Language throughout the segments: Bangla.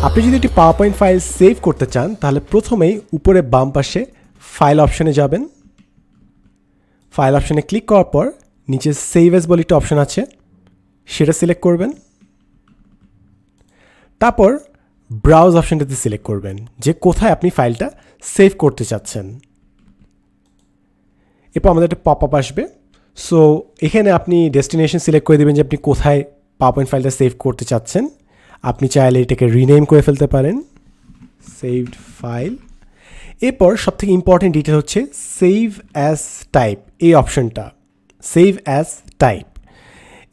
আপনি যদি একটি পাওয়ার পয়েন্ট ফাইল সেভ করতে চান তাহলে প্রথমেই উপরে বাম পাশে ফাইল অপশনে যাবেন। ফাইল অপশনে ক্লিক করার পর নিচে সেভ এজ বলে একটা অপশন আছে, সেটা সিলেক্ট করবেন। তারপর ব্রাউজ অপশনটাতে সিলেক্ট করবেন যে কোথায় আপনি ফাইলটা সেভ করতে চাচ্ছেন। এরপর আমাদের একটা পপ আপ আসবে। সো এখানে আপনি ডেস্টিনেশন সিলেক্ট করে দেবেন যে আপনি কোথায় পাওয়ার পয়েন্ট ফাইলটা সেভ করতে চাচ্ছেন। আপনি চাইলে এটাকে রিনেম করে ফেলতে পারেন, সেভড ফাইল। এরপর সবথেকে ইম্পর্টেন্ট ডিটেল হচ্ছে সেভ অ্যাজ টাইপ, এই অপশনটা সেভ অ্যাজ টাইপ।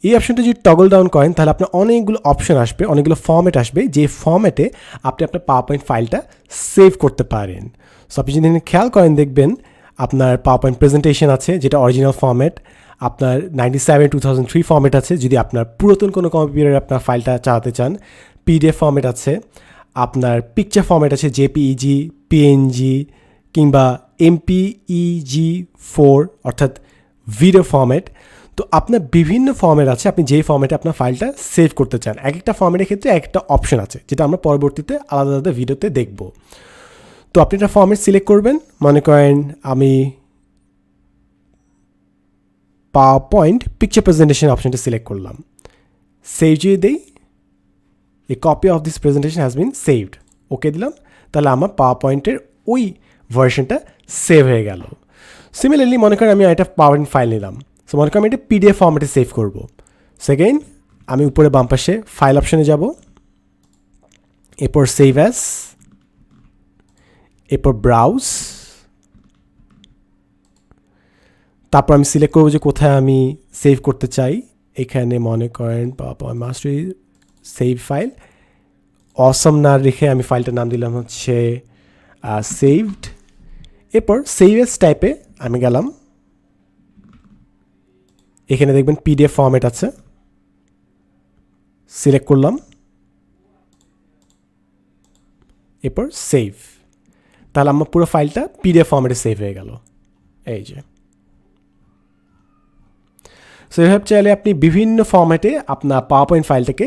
এই অপশনটা যদি টগল ডাউন করেন তাহলে আপনার অনেকগুলো অপশন আসবে, অনেকগুলো ফর্ম্যাট আসবে, যে ফর্ম্যাটে আপনি আপনার পাওয়ার পয়েন্ট ফাইলটা সেভ করতে পারেন। সো আপনি যদি খেয়াল করেন দেখবেন আপনার পাওয়ার পয়েন্ট প্রেজেন্টেশন আছে যেটা অরিজিনাল ফর্ম্যাট, আপনার 97/2003 ফর্ম্যাট আছে যদি আপনার পুরাতন কোনো কম্পিউটারে আপনার ফাইলটা চালাতে চান, পিডিএফ ফর্ম্যাট আছে, আপনার পিকচার ফর্ম্যাট আছে জেপিইজি, পিএনজি কিংবা MPEG-4 অর্থাৎ ভিডিও ফর্ম্যাট। তো আপনার বিভিন্ন ফর্ম্যাট আছে, আপনি যেই ফর্ম্যাটে আপনার ফাইলটা সেভ করতে চান। এক একটা ফর্ম্যাটের ক্ষেত্রে এক একটা অপশন আছে যেটা আমরা পরবর্তীতে আলাদা আলাদা ভিডিওতে দেখব। তো আপনি একটা ফর্ম্যাট সিলেক্ট করবেন, মনে করেন আমি পাওয়ার পয়েন্ট পিকচার প্রেজেন্টেশন অপশনটা সিলেক্ট করলাম, সেভ যদি দেই, a copy of this presentation has been saved, okay দিলাম, তাহলে আমার পাওয়ার পয়েন্টের ওই ভার্সনটা সেভ হয়ে গেল। সিমিলারলি মনে করেন আমি একটা পাওয়ার পয়েন্ট ফাইল নিলাম, সো মনে করেন আমি এটা পিডিএফ ফর্ম্যাটে সেভ করবো। সেকেন্ড আমি উপরে বাম পাশে ফাইল অপশনে যাব, এরপর সেভ অ্যাজ, এরপর ব্রাউজ, তারপর আমি সিলেক্ট করবো যে কোথায় আমি সেভ করতে চাই। এখানে মনে করেন মাস্টারি সেভ ফাইল, অসম না রেখে আমি ফাইলটার নাম দিলাম হচ্ছে সেভড। এরপর সেভ এস টাইপে আমি গেলাম, এখানে দেখবেন পিডিএফ ফর্ম্যাট আছে, সিলেক্ট করলাম, এরপর সেভ, তাহলে আমার পুরো ফাইলটা পিডিএফ ফর্ম্যাটে সেভ হয়ে গেল। এই যে সো এভাবে চাইলে আপনি বিভিন্ন ফর্ম্যাটে আপনার পাওয়ার পয়েন্ট ফাইলটাকে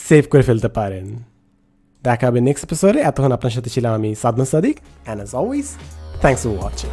সেভ করে ফেলতে পারেন। দেখা হবে নেক্সট এপিসোডে। এতক্ষণ আপনার সাথে ছিলাম আমি Sadman Sadiq, and as always thanks for watching.